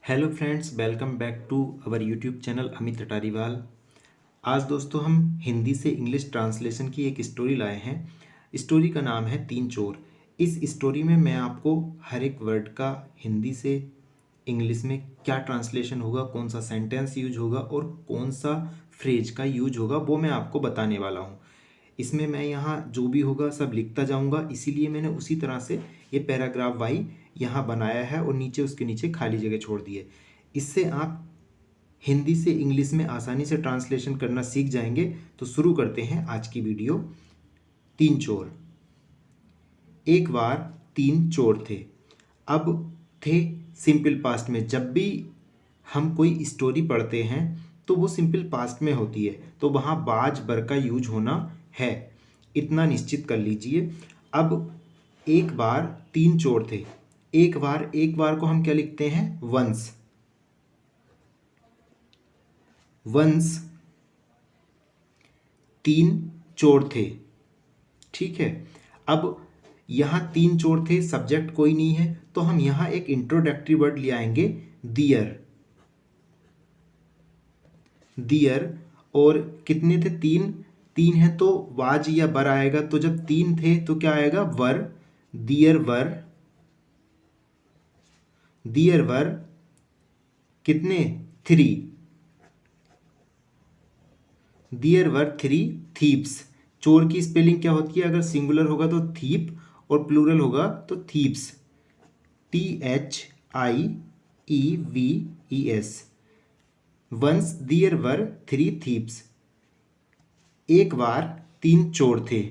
Hello friends, welcome back to our YouTube channel Amit Atariwal. आज दोस्तों हम हिंदी से इंग्लिश ट्रांसलेशन की एक स्टोरी लाए हैं। स्टोरी का नाम है तीन चोर। इस स्टोरी में मैं आपको हर एक वर्ड का हिंदी से इंग्लिश में क्या ट्रांसलेशन होगा, कौन सा सेंटेंस यूज होगा और कौन सा फ्रेज का यूज होगा वो मैं आपको बताने वाला हूँ। इसमें मैं यहाँ जो भी होगा सब लिखता जाऊँगा, इसीलिए मैंने उसी तरह से ये पैराग्राफ वाई यहाँ बनाया है और नीचे उसके नीचे खाली जगह छोड़ दी है। इससे आप हिंदी से इंग्लिश में आसानी से ट्रांसलेशन करना सीख जाएंगे। तो शुरू करते हैं आज की वीडियो। तीन चोर। एक बार तीन चोर थे। अब थे सिंपल पास्ट में। जब भी हम कोई स्टोरी पढ़ते हैं तो वो सिंपल पास्ट में होती है, तो वहाँ बाज बर का यूज होना है, इतना निश्चित कर लीजिए। अब एक बार तीन चोर थे। एक बार को हम क्या लिखते हैं? वंस। वंस तीन चोर थे। ठीक है। अब यहाँ तीन चोर थे, सब्जेक्ट कोई नहीं है, तो हम यहाँ एक इंट्रोडक्टरी वर्ड ले आएंगे, दियर। दियर। और कितने थे? तीन। तीन है तो वाज या बर आएगा, तो जब तीन थे तो क्या आएगा? वर। There were. दियर वर कितने? Three. There were three thieves. चोर की स्पेलिंग क्या होती है? अगर सिंगुलर होगा तो थीप और प्लूरल होगा तो thieves. THIEVES। Once there were three thieves. एक बार तीन चोर थे।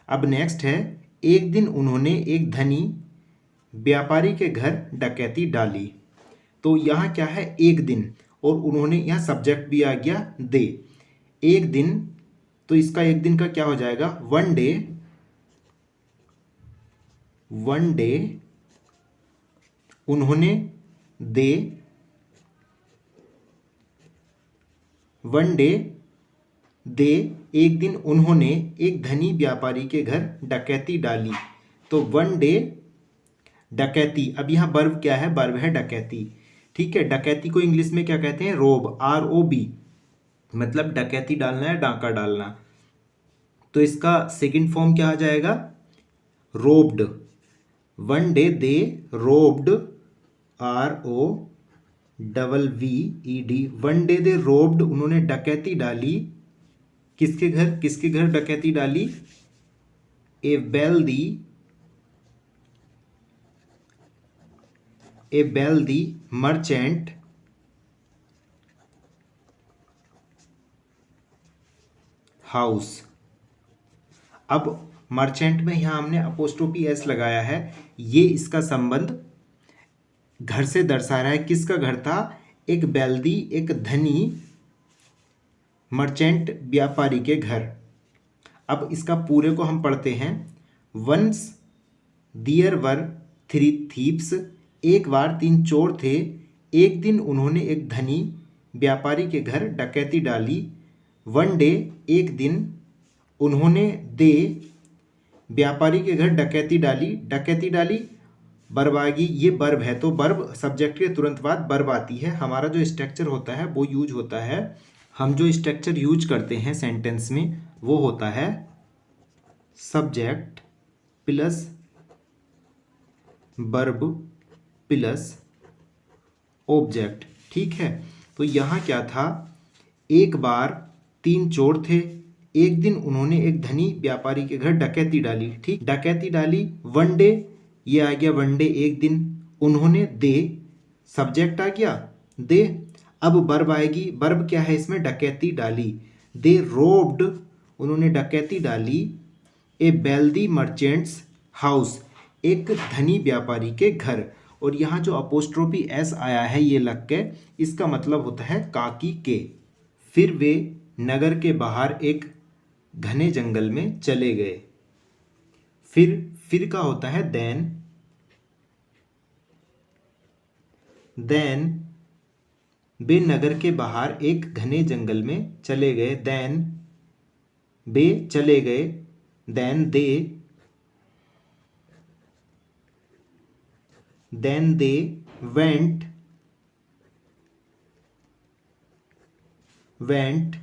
अब नेक्स्ट है, एक दिन उन्होंने एक धनी व्यापारी के घर डकैती डाली। तो यहाँ क्या है? एक दिन, और उन्होंने, यहाँ सब्जेक्ट भी आ गया दे। एक दिन, तो इसका एक दिन का क्या हो जाएगा? One day. वन डे उन्होंने, दे। वन डे दे एक दिन उन्होंने एक धनी व्यापारी के घर डकैती डाली। तो वन डे डकैती। अब यहाँ वर्ब क्या है? वर्ब है डकैती। ठीक है। डकैती को इंग्लिश में क्या कहते हैं? रोब। ROB। मतलब डकैती डालना है, डाका डालना। तो इसका सेकंड फॉर्म क्या आ जाएगा? Robed. One day they robed. ROVED। One day they robed, उन्होंने डकैती डाली। किसके घर? किसके घर डकैती डाली? ए वेल्दी मर्चेंट हाउस। अब मर्चेंट में यहां हमने अपोस्ट्रोफी एस लगाया है। ये इसका संबंध घर से दर्शा रहा है। किसका घर था? एक वेल्दी, एक धनी मर्चेंट व्यापारी के घर। अब इसका पूरे को हम पढ़ते हैं। Once there were three thieves. एक बार तीन चोर थे। एक दिन उन्होंने एक धनी व्यापारी के घर डकैती डाली। वन डे एक दिन उन्होंने दे व्यापारी के घर डकैती डाली। डकैती डाली बर्बागी, ये बर्ब है, तो बर्ब सब्जेक्ट के तुरंत बाद बर्ब आती है। हमारा जो स्ट्रक्चर होता है वो यूज होता है, हम जो स्ट्रक्चर यूज करते हैं सेंटेंस में वो होता है subject plus verb plus object. ठीक है। तो यहाँ क्या था? एक बार तीन चोर थे। एक दिन उन्होंने एक धनी व्यापारी के घर डकैती डाली। ठीक, डकैती डाली। वन डे, ये आ गया वन डे एक दिन। उन्होंने दे, सब्जेक्ट आ गया दे। अब वर्ब आएगी। वर्ब क्या है इसमें? डकैती डाली। दे रोब्ड, उन्होंने डकैती डाली। ए वेल्दी मर्चेंट्स हाउस, एक धनी व्यापारी के घर। और यहाँ जो अपोस्ट्रोफी एस आया है ये लग के, इसका मतलब होता है काकी के। फिर वे नगर के बाहर एक घने जंगल में चले गए। फिर का होता है देन। देन वे नगर के बाहर एक घने जंगल में चले गए। देन वे चले गए। देन दे वेंट वेंट,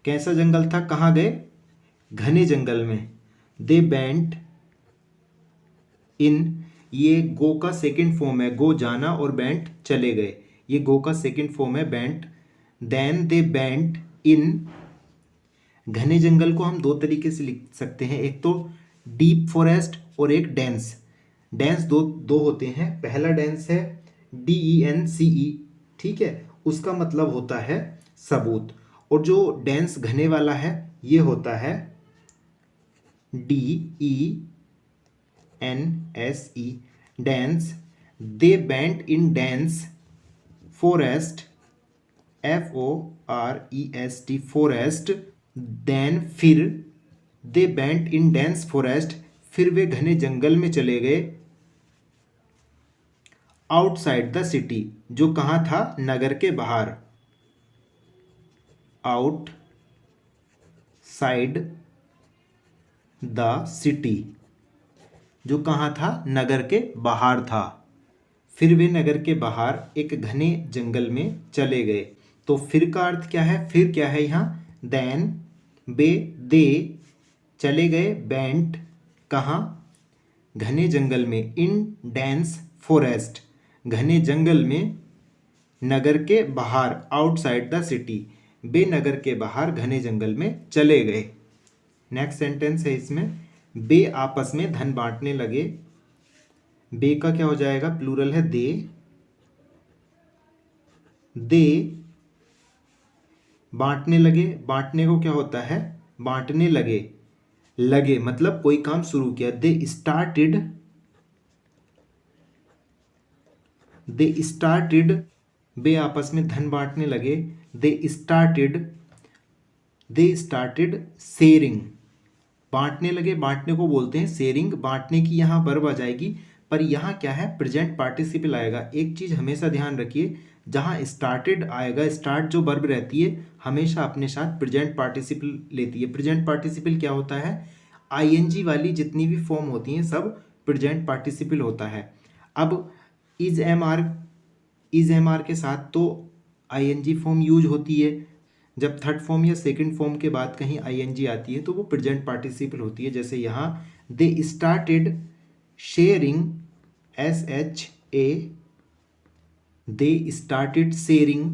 कैसा जंगल था, कहाँ गए, घने जंगल में। दे वेंट इन, ये गो का सेकंड फॉर्म है, गो जाना और बेंट चले गए, ये गो का सेकंड फॉर्म है went. Then they went in, घने जंगल को हम दो तरीके से लिख सकते हैं, एक तो डीप फॉरेस्ट और एक डेंस। डेंस दो दो होते हैं, पहला डेंस है DENCE, ठीक है, उसका मतलब होता है सबूत, और जो डेंस घने वाला है ये होता है DENSE, dense. They went in dense forest, FOREST, forest. Then फिर, they went in dense forest, फिर वे घने जंगल में चले गए। आउटसाइड द सिटी, जो कहाँ था, नगर के बाहर। आउट साइड द सिटी, जो कहाँ था, नगर के बाहर था। फिर वे नगर के बाहर एक घने जंगल में चले गए। तो फिर का अर्थ क्या है, फिर क्या है यहाँ, देन, दे चले गए, बेंट कहाँ, घने जंगल में, इन डेंस फॉरेस्ट, घने जंगल में, नगर के बाहर, आउटसाइड द सिटी, बे नगर के बाहर घने जंगल में चले गए। नेक्स्ट सेंटेंस है इसमें, बे आपस में धन बांटने लगे। बे का क्या हो जाएगा, प्लूरल है दे बांटने लगे, बांटने को क्या होता है, बांटने लगे, लगे मतलब कोई काम शुरू किया। दे स्टार्टेड, बे आपस में धन बांटने लगे। दे स्टार्टेड शेयरिंग, बांटने लगे, बांटने को बोलते हैं शेयरिंग, बांटने की यहाँ वर्ब आ जाएगी, पर यहाँ क्या है, प्रेजेंट पार्टिसिपल आएगा। एक चीज़ हमेशा ध्यान रखिए, जहाँ स्टार्टेड आएगा, स्टार्ट जो वर्ब रहती है हमेशा अपने साथ प्रेजेंट पार्टिसिपल लेती है। प्रेजेंट पार्टिसिपल क्या होता है, ING वाली जितनी भी फॉर्म होती हैं सब प्रेजेंट पार्टिसिपल होता है। अब इज एम आर के साथ तो ING फॉर्म यूज होती है, जब थर्ड फॉर्म या सेकंड फॉर्म के बाद कहीं ING आती है तो वो प्रेजेंट पार्टिसिपल होती है। जैसे यहाँ दे स्टार्टेड शेयरिंग, SHA, दे स्टार्टेड शेयरिंग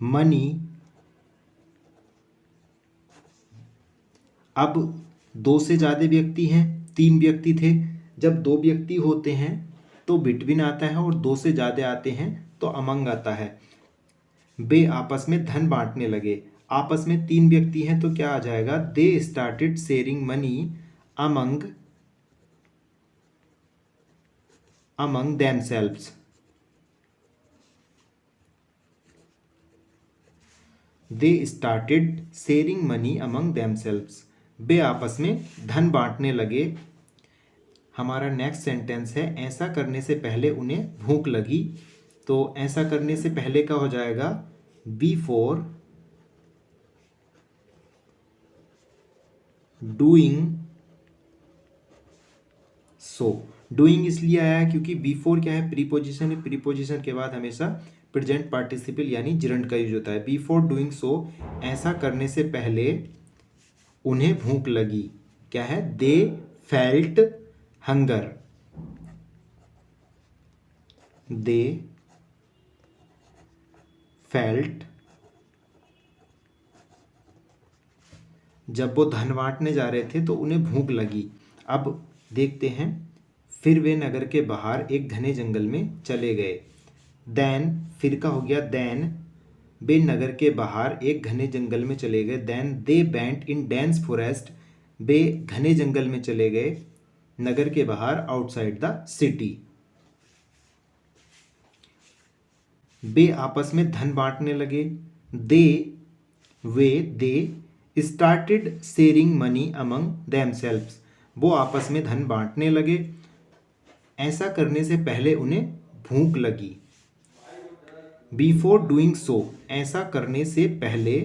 मनी। अब दो से ज़्यादा व्यक्ति हैं, 3 व्यक्ति थे, जब 2 व्यक्ति होते हैं तो बिटवीन आता है और 2 से ज़्यादा आते हैं तो अमंग आता है। बे आपस में धन बांटने लगे, आपस में 3 व्यक्ति हैं तो क्या आ जाएगा, they started sharing money among themselves. They started sharing money among themselves, वे आपस में धन बांटने लगे। हमारा नेक्स्ट सेंटेंस है, ऐसा करने से पहले उन्हें भूख लगी। तो ऐसा करने से पहले का हो जाएगा बिफोर डूइंग सो। डूइंग इसलिए आया है क्योंकि बिफोर क्या है, प्रीपोजिशन है, प्रीपोजिशन के बाद हमेशा प्रेजेंट पार्टिसिपल यानी जिरंड का यूज होता है। बिफोर डूइंग सो, ऐसा करने से पहले उन्हें भूख लगी, क्या है, they felt hunger, they felt, जब वो धन बांटने जा रहे थे तो उन्हें भूख लगी। अब देखते हैं, फिर वे नगर के बाहर एक घने जंगल में चले गए। देन, फिर का हो गया देन, वे नगर के बाहर एक घने जंगल में चले गए। Then they went in dense forest, वे घने जंगल में चले गए नगर के बाहर, आउटसाइड द सिटी। वे आपस में धन बांटने लगे, दे started sharing money among themselves, वो आपस में धन बांटने लगे। ऐसा करने से पहले उन्हें भूख लगी। बिफोर डूइंग सो, ऐसा करने से पहले,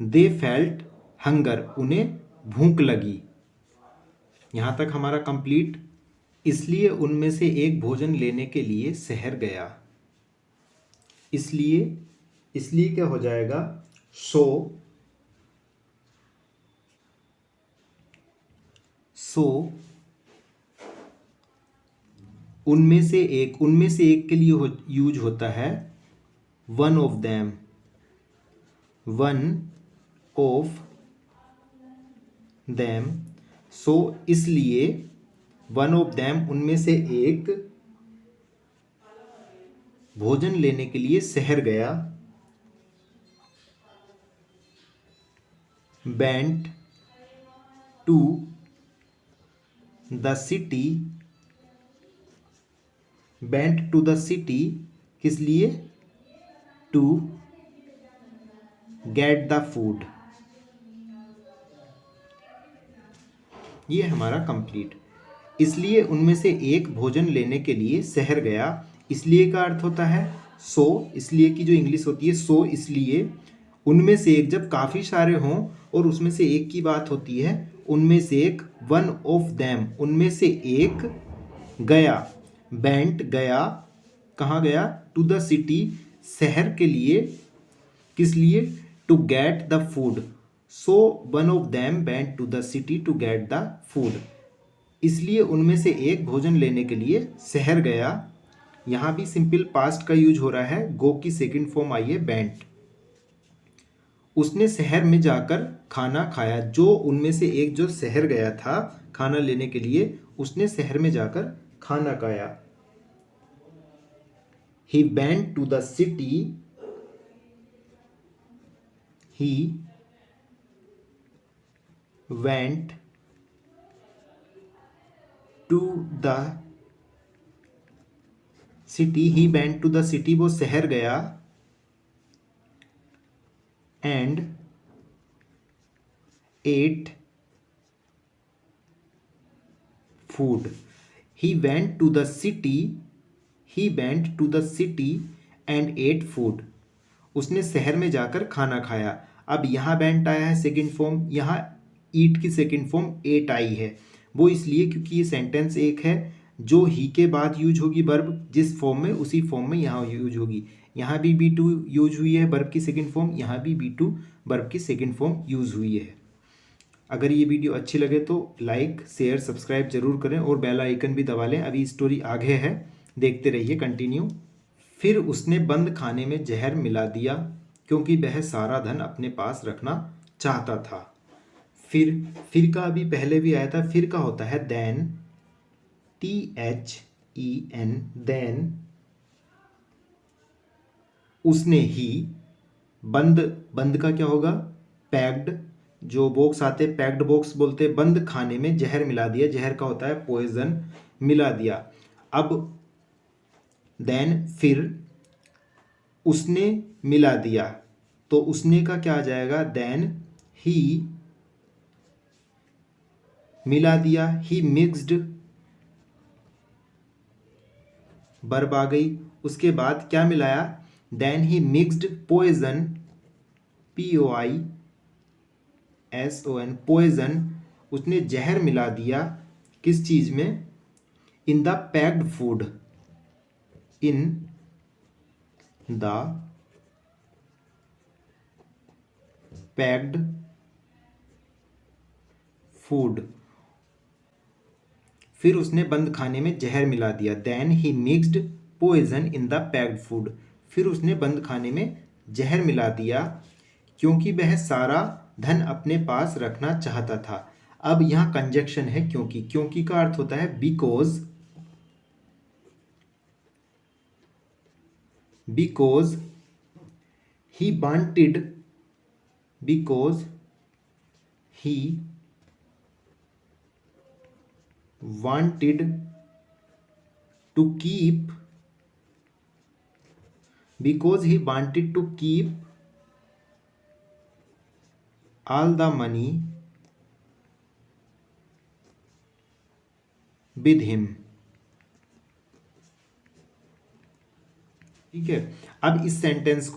दे फेल्ट हंगर, उन्हें भूख लगी। यहाँ तक हमारा कंप्लीट। इसलिए उनमें से एक भोजन लेने के लिए शहर गया। इसलिए इसलिए क्या हो जाएगा, सो उनमें से एक के लिए यूज होता है one of them, one of them. So इसलिए वन ऑफ देम उनमें से एक भोजन लेने के लिए शहर गया, went to the city, went to the city किस लिए, टू गेट द फूड। ये हमारा कंप्लीट। इसलिए उनमें से एक भोजन लेने के लिए शहर गया, इसलिए का अर्थ होता है सो, इसलिए की जो इंग्लिश होती है सो इसलिए। उनमें से एक जब काफ़ी सारे हों और उसमें से एक की बात होती है, उनमें से एक वन ऑफ देम उनमें से एक गया, वेंट गया, कहाँ गया, टू द सिटी शहर के लिए, किस लिए, to get the food. So one of them went to the city to get the food. इसलिए उनमें से एक भोजन लेने के लिए शहर गया। यहाँ भी सिंपल पास्ट का यूज हो रहा है, गो की सेकंड फॉर्म आई है वेंट। उसने शहर में जाकर खाना खाया, जो उनमें से एक जो शहर गया था खाना लेने के लिए, उसने शहर में जाकर खाना खाया। He went to the city. He went to the city. He went to the city. वो शहर गया and ate food. He went to the city. He went to the city and ate food. उसने शहर में जाकर खाना खाया। अब यहाँ वेंट आया है सेकंड फॉर्म, यहाँ ईट की सेकंड फॉर्म एट आई है। वो इसलिए क्योंकि ये सेंटेंस एक है, जो ही के बाद यूज होगी वर्ब जिस फॉर्म में, उसी फॉर्म में यहाँ यूज होगी। यहाँ भी बी टू यूज हुई है वर्ब की सेकंड फॉर्म, यहाँ भी बी टू वर्ब की सेकंड फॉर्म यूज हुई है। अगर ये वीडियो अच्छी लगे तो लाइक शेयर सब्सक्राइब जरूर करें और बेल आइकन भी दबा लें। अभी स्टोरी आगे है, देखते रहिए कंटिन्यू। फिर उसने बंद खाने में जहर मिला दिया क्योंकि वह सारा धन अपने पास रखना चाहता था। फिर का अभी पहले भी आया था, फिर का होता है देन, THEN, देन। उसने ही, बंद का क्या होगा, पैक्ड, जो बॉक्स आते पैक्ड बॉक्स बोलते, बंद खाने में जहर मिला दिया, जहर का होता है पॉइजन, मिला दिया। अब देन फिर उसने मिला दिया, तो उसने का क्या आ जाएगा, देन ही मिला दिया, ही मिक्स्ड, वर्ब आ गई। उसके बाद क्या मिलाया, then he mixed poison, POISON, poison, उसने जहर मिला दिया किस चीज में, in the packed food, in the packed food. फिर उसने बंद खाने में जहर मिला दिया, then he mixed poison in the packed food. फिर उसने बंद खाने में जहर मिला दिया क्योंकि वह सारा धन अपने पास रखना चाहता था। अब यहाँ कंजक्शन है क्योंकि का अर्थ होता है because he wanted, because he wanted to keep, all the money with him। ठीक है। अब इस सेंटेंस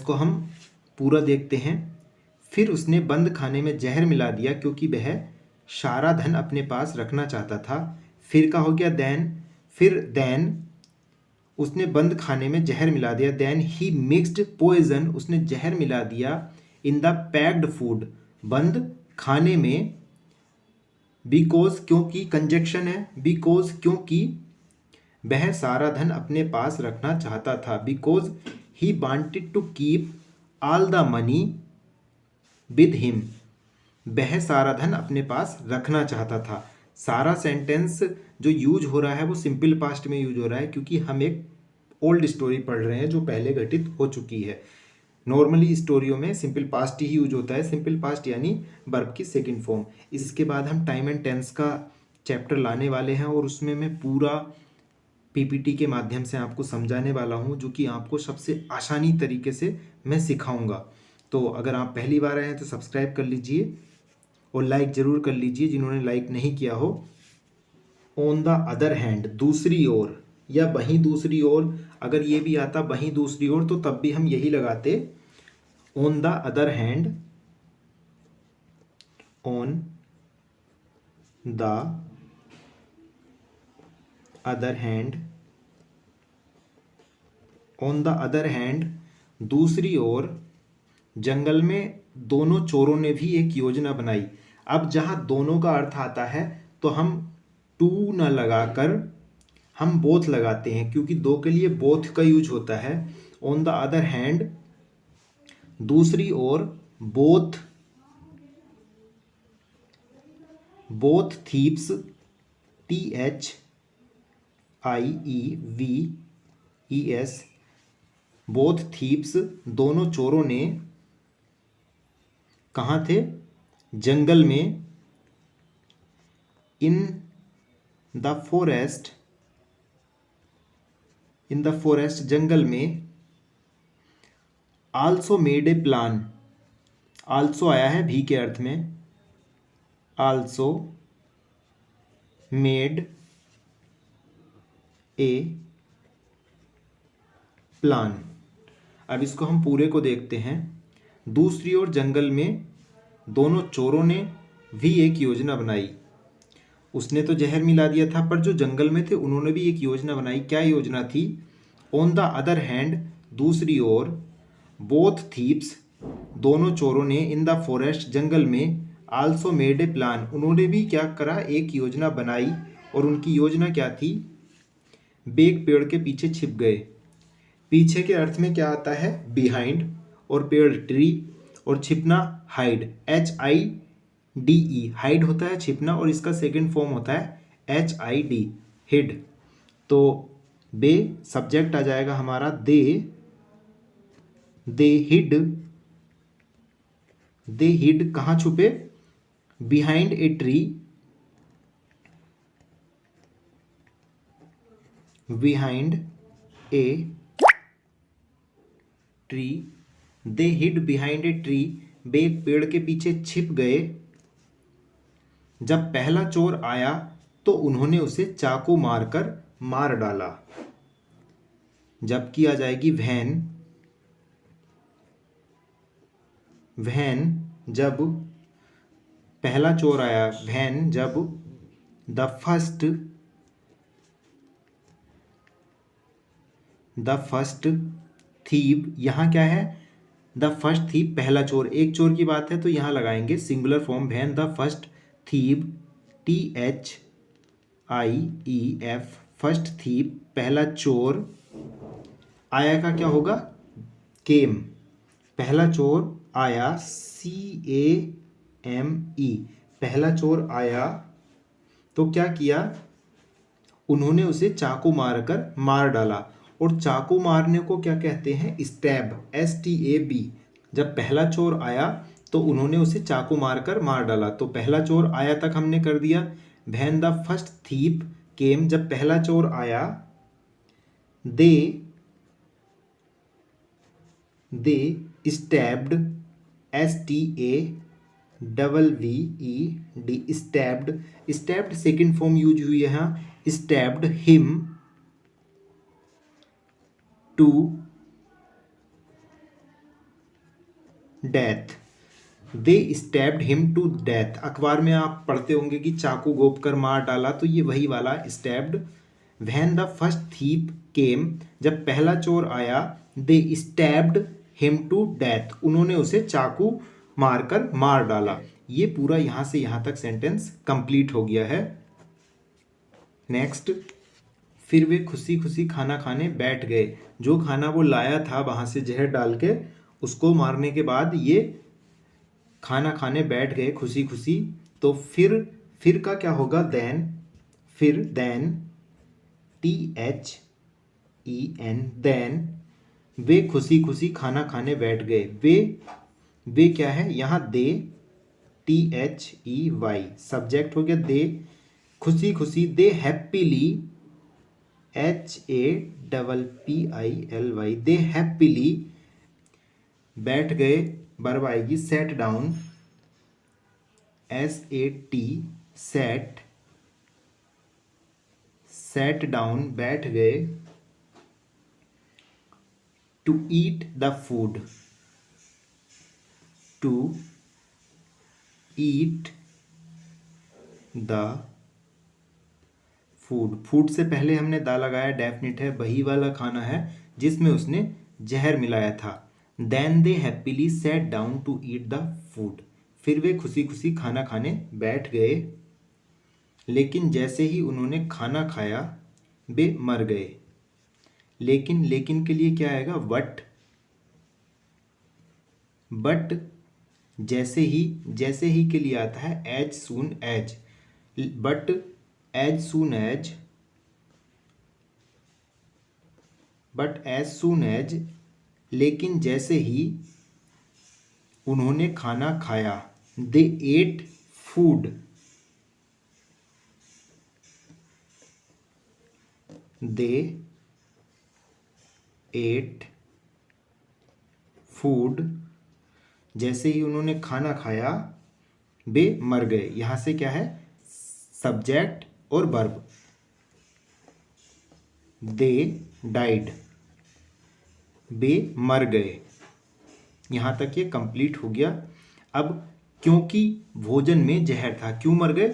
को हम पूरा देखते हैं। फिर उसने बंद खाने में जहर मिला दिया क्योंकि वह सारा धन अपने पास रखना चाहता था। फिर का हो गया देन, फिर देन उसने बंद खाने में जहर मिला दिया। देन ही मिक्स्ड पॉइजन, उसने जहर मिला दिया इन द पैक्ड फूड, बंद खाने में। बिकॉज, क्योंकि, कंजक्शन है, बिकॉज क्योंकि वह सारा धन अपने पास रखना चाहता था। Because he wanted to keep all the money with him, वह सारा धन अपने पास रखना चाहता था। सारा सेंटेंस जो यूज हो रहा है वो सिंपल पास्ट में यूज हो रहा है, क्योंकि हम एक ओल्ड स्टोरी पढ़ रहे हैं जो पहले घटित हो चुकी है। नॉर्मली स्टोरियों में सिंपल पास्ट ही यूज होता है, सिंपल पास्ट यानी वर्ब की सेकंड फॉर्म। इसके बाद हम टाइम एंड टेंस का चैप्टर लाने वाले हैं और उसमें मैं पूरा पीपीटी के माध्यम से आपको समझाने वाला हूं, जो कि आपको सबसे आसानी तरीके से मैं सिखाऊंगा। तो अगर आप पहली बार आए हैं तो सब्सक्राइब कर लीजिए और लाइक ज़रूर कर लीजिए जिन्होंने लाइक नहीं किया हो। ऑन द अदर हैंड, दूसरी ओर या वहीं दूसरी ओर, अगर ये भी आता वहीं दूसरी ओर तो तब भी हम यही लगाते, on the other hand, on the other hand, on the other hand, दूसरी ओर, जंगल में दोनों चोरों ने भी एक योजना बनाई। अब जहां दोनों का अर्थ आता है तो हम टू न लगाकर हम बोथ लगाते हैं, क्योंकि दो के लिए बोथ का यूज होता है। ऑन द अदर हैंड, दूसरी ओर, both, both thieves, THIEVES, both thieves, दोनों चोरों ने, कहाँ थे, जंगल में, in the forest, in the forest, जंगल में, also made a plan, also आया है भी के अर्थ में, आल्सो मेड ए प्लान। अब इसको हम पूरे को देखते हैं। दूसरी ओर जंगल में दोनों चोरों ने भी एक योजना बनाई। उसने तो जहर मिला दिया था, पर जो जंगल में थे उन्होंने भी एक योजना बनाई। क्या योजना थी? ऑन द अदर हैंड, दूसरी ओर, बोथ थीप्स, दोनों चोरों ने, इन द फॉरेस्ट, जंगल में, आल्सो मेड ए प्लान, उन्होंने भी क्या करा, एक योजना बनाई। और उनकी योजना क्या थी? बेग पेड़ के पीछे छिप गए। पीछे के अर्थ में क्या आता है? बिहाइंड, और पेड़ ट्री, और छिपना हाइड, HIDE, हाइड होता है छिपना, और इसका सेकंड फॉर्म होता है HID, हिड। तो बे सब्जेक्ट आ जाएगा हमारा, दे हिड, कहाँ छुपे? Behind a tree, behind a tree, they hid behind a tree, वे एक पेड़ के पीछे छिप गए। जब पहला चोर आया तो उन्होंने उसे चाकू मारकर मार डाला। जबकि आ जाएगी वैन, जब पहला चोर आया, वैन जब द फर्स्ट थीव, यहाँ क्या है? द फर्स्ट थीव, पहला चोर, एक चोर की बात है तो यहाँ लगाएंगे singular form when the first thief, THIEF, first thief, पहला चोर। आया का क्या होगा? केम, पहला चोर आया, CAME, पहला चोर आया तो क्या किया? उन्होंने उसे चाकू मारकर मार डाला। और चाकू मारने को क्या कहते हैं? Stab, STAB। जब पहला चोर आया तो उन्होंने उसे चाकू मारकर मार डाला। तो पहला चोर आया तक हमने कर दिया। When the first thief came, जब पहला चोर आया, they stabbed, STAVVED, stabbed second form use हुई है यहाँ, stabbed him to death, they stabbed him to death. अखबार में आप पढ़ते होंगे कि चाकू घोंप कर मार डाला, तो ये वही वाला stabbed when the first thief came, जब पहला चोर आया, they stabbed him to death, उन्होंने उसे चाकू मारकर मार डाला। ये पूरा यहाँ से यहाँ तक सेंटेंस कंप्लीट हो गया है। नेक्स्ट, फिर वे खुशी खुशी खाना खाने बैठ गए। जो खाना वो लाया था वहाँ से जहर डाल के, उसको मारने के बाद ये खाना खाने बैठ गए खुशी खुशी। तो फिर का क्या होगा? देन, फिर देन, THEN, देन वे खुशी खुशी खाना खाने बैठ गए। वे क्या है यहाँ? दे, THEY, सब्जेक्ट हो गया दे, खुशी खुशी, they happily, HAPPILY, they happily बैठ गए। वर्ब आएगी sat down, SAT, sat down, बैठ गए। To eat the food, to eat the food, food से पहले हमने दा लगाया, डेफिनेट है, वही वाला खाना है जिसमें उसने जहर मिलाया था। Then they happily sat down to eat the food, फिर वे खुशी खुशी खाना खाने बैठ गए। लेकिन जैसे ही उन्होंने खाना खाया वे मर गए। लेकिन के लिए क्या आएगा? बट जैसे ही के लिए आता है as soon as, but as soon as, लेकिन जैसे ही उन्होंने खाना खाया, they ate food, they ate food, जैसे ही उन्होंने खाना खाया वे मर गए। यहां से क्या है? सब्जेक्ट और वर्ब, दे डाइड, वे मर गए। यहां तक ये कंप्लीट हो गया। अब क्योंकि भोजन में जहर था, क्यों मर गए?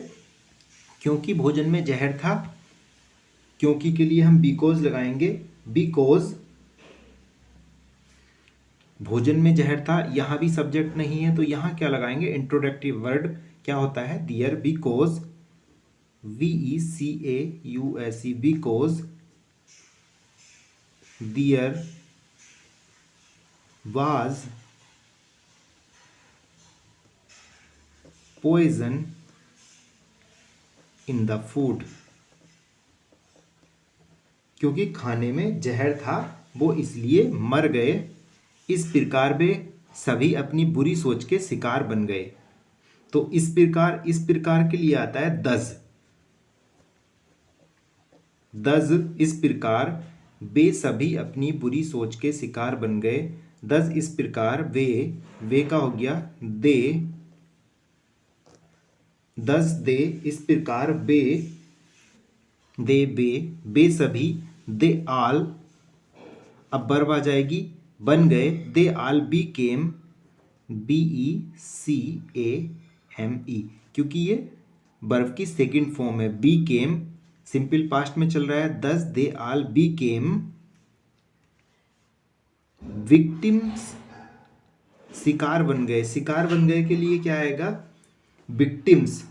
क्योंकि भोजन में जहर था। क्योंकि के लिए हम बिकॉज लगाएंगे, बिकॉज भोजन में जहर था। यहां भी सब्जेक्ट नहीं है तो यहां क्या लगाएंगे? इंट्रोडक्टिव वर्ड क्या होता है? There, because, VECAUSE, because there was poison in the food, क्योंकि खाने में जहर था वो इसलिए मर गए। इस प्रकार वे सभी अपनी बुरी सोच के शिकार बन गए। तो इस प्रकार के लिए आता है दज, इस प्रकार वे सभी अपनी बुरी सोच के शिकार बन गए। दज इस प्रकार वे का हो गया दे, दस दे इस प्रकार वे सभी, दे आल, अब वर्ब आ जाएगी, बन गए। दे आल बीकेम, BECAME, क्योंकि ये वर्ब की सेकंड फॉर्म है। बीकेम सिंपल पास्ट में चल रहा है। दस दे आल बीकेम विक्टिम्स, शिकार बन गए। शिकार बन गए के लिए क्या आएगा? विक्टिम्स।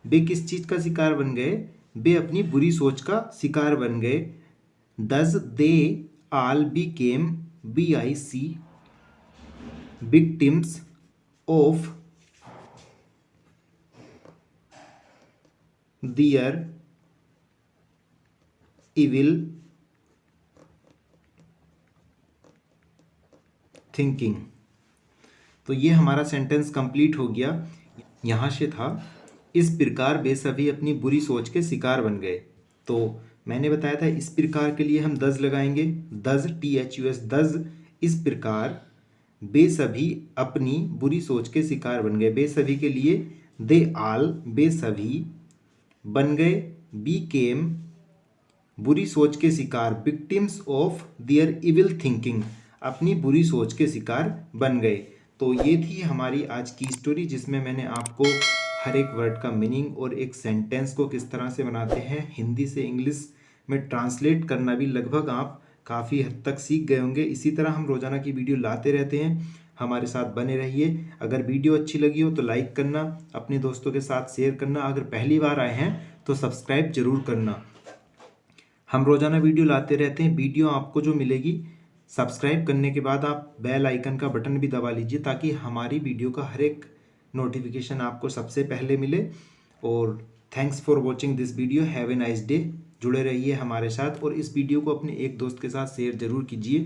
वे किस चीज का शिकार बन गए? वे अपनी बुरी सोच का शिकार बन गए। Thus they all became, BIC, victims of their evil thinking. तो ये हमारा सेंटेंस कंप्लीट हो गया। यहाँ से था इस प्रकार वे सभी अपनी बुरी सोच के शिकार बन गए। तो मैंने बताया था इस प्रकार के लिए हम दज लगाएंगे, दज, THUS, दज इस प्रकार वे सभी अपनी बुरी सोच के शिकार बन गए। वे सभी के लिए दे आल, वे सभी, बन गए, बीकेम, बुरी सोच के शिकार, victims of their evil thinking, अपनी बुरी सोच के शिकार बन गए। तो ये थी हमारी आज की स्टोरी, जिसमें मैंने आपको हर एक वर्ड का मीनिंग और एक सेंटेंस को किस तरह से बनाते हैं हिंदी से इंग्लिश में ट्रांसलेट करना भी लगभग आप काफ़ी हद तक सीख गए होंगे। इसी तरह हम रोज़ाना की वीडियो लाते रहते हैं, हमारे साथ बने रहिए। अगर वीडियो अच्छी लगी हो तो लाइक करना, अपने दोस्तों के साथ शेयर करना, अगर पहली बार आए हैं तो सब्सक्राइब जरूर करना। हम रोज़ाना वीडियो लाते रहते हैं। वीडियो आपको जो मिलेगी, सब्सक्राइब करने के बाद आप बेल आइकन का बटन भी दबा लीजिए ताकि हमारी वीडियो का हर एक नोटिफिकेशन आपको सबसे पहले मिले। और thanks for watching this video, have a nice day. जुड़े रहिए हमारे साथ और इस वीडियो को अपने एक दोस्त के साथ शेयर ज़रूर कीजिए।